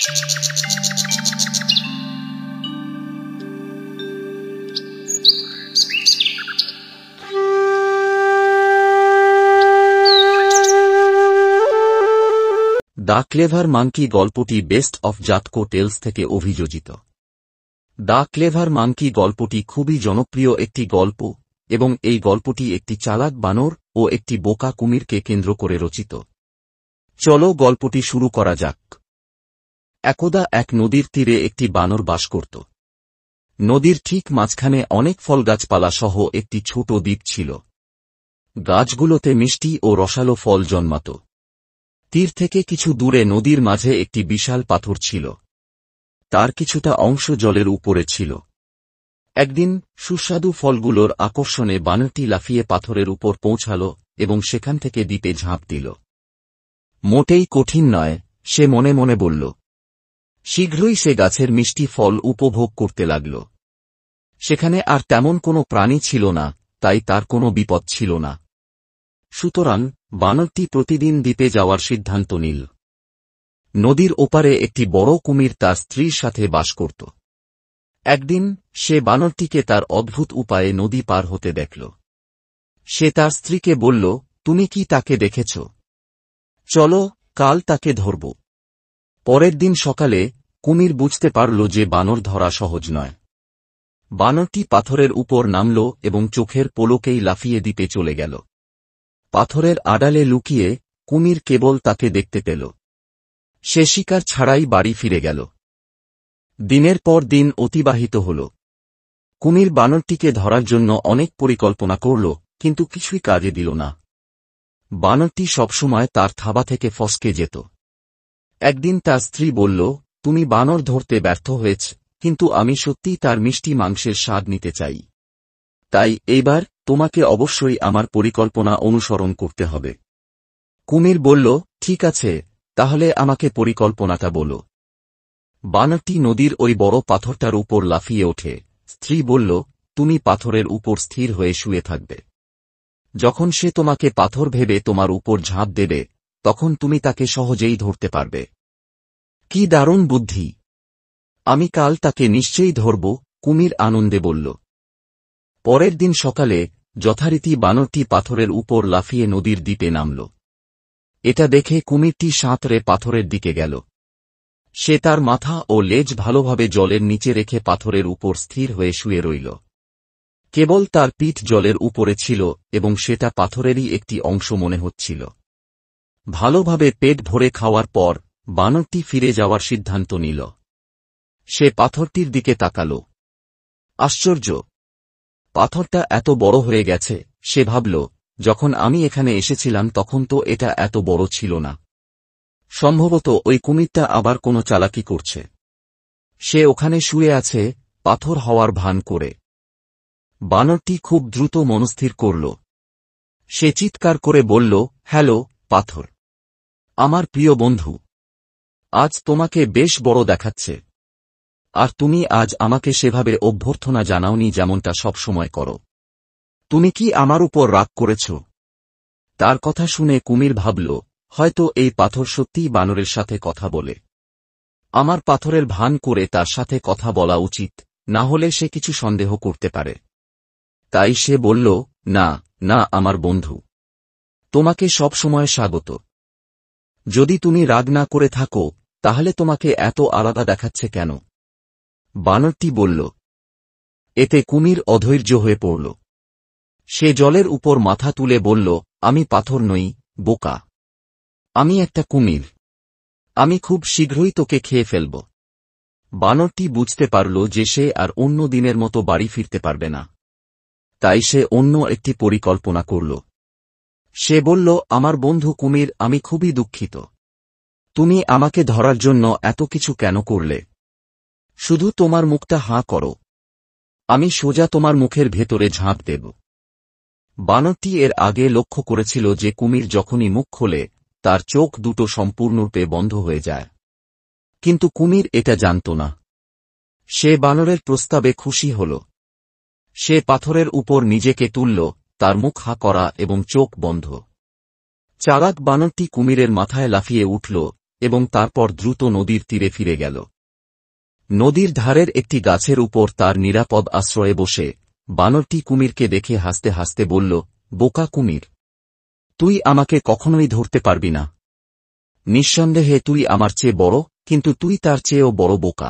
The clever monkey গল্পটি best of জাতকো tales থেকে অভিযোজিত। দ্য ক্লেভার মাঙ্কি গল্পটি খুবই জনপ্রিয় একটি গল্প এবং এই গল্পটি একটি চালাক বানর ও একটি বোকা কুমিরকে কেন্দ্র করে রচিত। চলো গল্পটি শুরু করা যাক। একদা এক নদীর তীরে একটি বানর বাস করত। নদীর ঠিক মাঝখানে অনেক ফল গাছপালা সহ একটি ছোট দ্বীপ ছিল। গাছগুলোতে মিষ্টি ও রসালো ফল জন্মাত। তীর থেকে কিছু দূরে নদীর মাঝে একটি বিশাল পাথর ছিল। তার কিছুটা অংশ জলের উপরে ছিল। একদিন সুস্বাদু ফলগুলোর আকর্ষণে বানরটি লাফিয়ে পাথরের উপর পৌঁছাল এবং সেখান থেকে দ্বীপে ঝাঁপ দিল। মোটেই কঠিন নয়, সে মনে মনে বলল। শীঘ্রই সে গাছের মিষ্টি ফল উপভোগ করতে লাগল। সেখানে আর তেমন কোনো প্রাণী ছিল না, তাই তার কোনো বিপদ ছিল না। সুতরাং বানরটি প্রতিদিন দ্বীপে যাওয়ার সিদ্ধান্ত নিল। নদীর ওপারে একটি বড় কুমির তার স্ত্রীর সাথে বাস করত। একদিন সে বানরটিকে তার অদ্ভুত উপায়ে নদী পার হতে দেখল। সে তার স্ত্রীকে বলল, তুমি কি তাকে দেখেছ? চলো, কাল তাকে ধরব। পরের দিন সকালে কুমির বুঝতে পারল যে বানর ধরা সহজ নয়। বানরটি পাথরের উপর নামল এবং চোখের পলকেই লাফিয়ে দ্বীপে চলে গেল। পাথরের আড়ালে লুকিয়ে কুমির কেবল তাকে দেখতে পেল। সে শিকার ছাড়াই বাড়ি ফিরে গেল। দিনের পর দিন অতিবাহিত হল। কুমির বানরটিকে ধরার জন্য অনেক পরিকল্পনা করল, কিন্তু কিছুই কাজে দিল না। বানরটি সবসময় তার থাবা থেকে ফসকে যেত। একদিন তার স্ত্রী বলল, তুমি বানর ধরতে ব্যর্থ হয়েছ, কিন্তু আমি সত্যিই তার মিষ্টি মাংসের স্বাদ নিতে চাই। তাই এইবার তোমাকে অবশ্যই আমার পরিকল্পনা অনুসরণ করতে হবে। কুমির বলল, ঠিক আছে, তাহলে আমাকে পরিকল্পনাটা বলো। বানরটি নদীর ওই বড় পাথরটার উপর লাফিয়ে ওঠে। স্ত্রী বলল, তুমি পাথরের উপর স্থির হয়ে শুয়ে থাকবে। যখন সে তোমাকে পাথর ভেবে তোমার উপর ঝাঁপ দেবে, তখন তুমি তাকে সহজেই ধরতে পারবে। কি দারুণ বুদ্ধি! আমি কাল তাকে নিশ্চয়ই ধরব, কুমির আনন্দে বলল। পরের দিন সকালে যথারীতি বানরটি পাথরের উপর লাফিয়ে নদীর দ্বীপে নামল। এটা দেখে কুমিরটি সাঁতরে পাথরের দিকে গেল। সে তার মাথা ও লেজ ভালোভাবে জলের নিচে রেখে পাথরের উপর স্থির হয়ে শুয়ে রইল। কেবল তার পিঠ জলের উপরে ছিল এবং সেটা পাথরেরই একটি অংশ মনে হচ্ছিল। ভালোভাবে পেট ভরে খাওয়ার পর বানরটি ফিরে যাওয়ার সিদ্ধান্ত নিল। সে পাথরটির দিকে তাকাল। আশ্চর্য! পাথরটা এত বড় হয়ে গেছে। সে ভাবল, যখন আমি এখানে এসেছিলাম তখন তো এটা এত বড় ছিল না। সম্ভবত ওই কুমিরটা আবার কোনো চালাকি করছে। সে ওখানে শুয়ে আছে, পাথর হওয়ার ভান করে। বানরটি খুব দ্রুত মনস্থির করল। সে চিৎকার করে বলল, হ্যালো, পাথর! আমার প্রিয় বন্ধু! আজ তোমাকে বেশ বড় দেখাচ্ছে। আর তুমি আজ আমাকে সেভাবে অভ্যর্থনা জানাওনি যেমনটা সবসময় করো। তুমি কি আমার উপর রাগ করেছ? তার কথা শুনে কুমির ভাবল, হয়তো এই পাথর সত্যিই বানরের সাথে কথা বলে। আমার পাথরের ভান করে তার সাথে কথা বলা উচিত, না হলে সে কিছু সন্দেহ করতে পারে। তাই সে বলল, না, না আমার বন্ধু, তোমাকে সব সময় স্বাগত। যদি তুমি রাগ না করে থাকো, তাহলে তোমাকে এত আলাদা দেখাচ্ছে কেন? বানরটি বলল। এতে কুমির অধৈর্য হয়ে পড়ল। সে জলের উপর মাথা তুলে বলল, আমি পাথর নই, বোকা। আমি একটা কুমির। আমি খুব শীঘ্রই তোকে খেয়ে ফেলব। বানরটি বুঝতে পারল যে সে আর অন্য দিনের মতো বাড়ি ফিরতে পারবে না। তাই সে অন্য একটি পরিকল্পনা করল। সে বলল, আমার বন্ধু কুমির, আমি খুবই দুঃখিত। তুমি আমাকে ধরার জন্য এত কিছু কেন করলে? শুধু তোমার মুখটা হাঁ করো, আমি সোজা তোমার মুখের ভেতরে ঝাঁপ দেব। বানরটি এর আগে লক্ষ্য করেছিল যে কুমির যখনই মুখ খোলে তার চোখ দুটো সম্পূর্ণরূপে বন্ধ হয়ে যায়। কিন্তু কুমির এটা জানত না। সে বানরের প্রস্তাবে খুশি হল। সে পাথরের উপর নিজেকে তুলল, তার মুখ হাঁ করা এবং চোখ বন্ধ। চালাক বানরটি কুমিরের মাথায় লাফিয়ে উঠল এবং তারপর দ্রুত নদীর তীরে ফিরে গেল। নদীর ধারের একটি গাছের উপর তার নিরাপদ আশ্রয়ে বসে বানরটি কুমিরকে দেখে হাসতে হাসতে বলল, বোকা কুমির, তুই আমাকে কখনোই ধরতে পারবি না। নিঃসন্দেহে তুই আমার চেয়ে বড়, কিন্তু তুই তার চেয়েও বড় বোকা।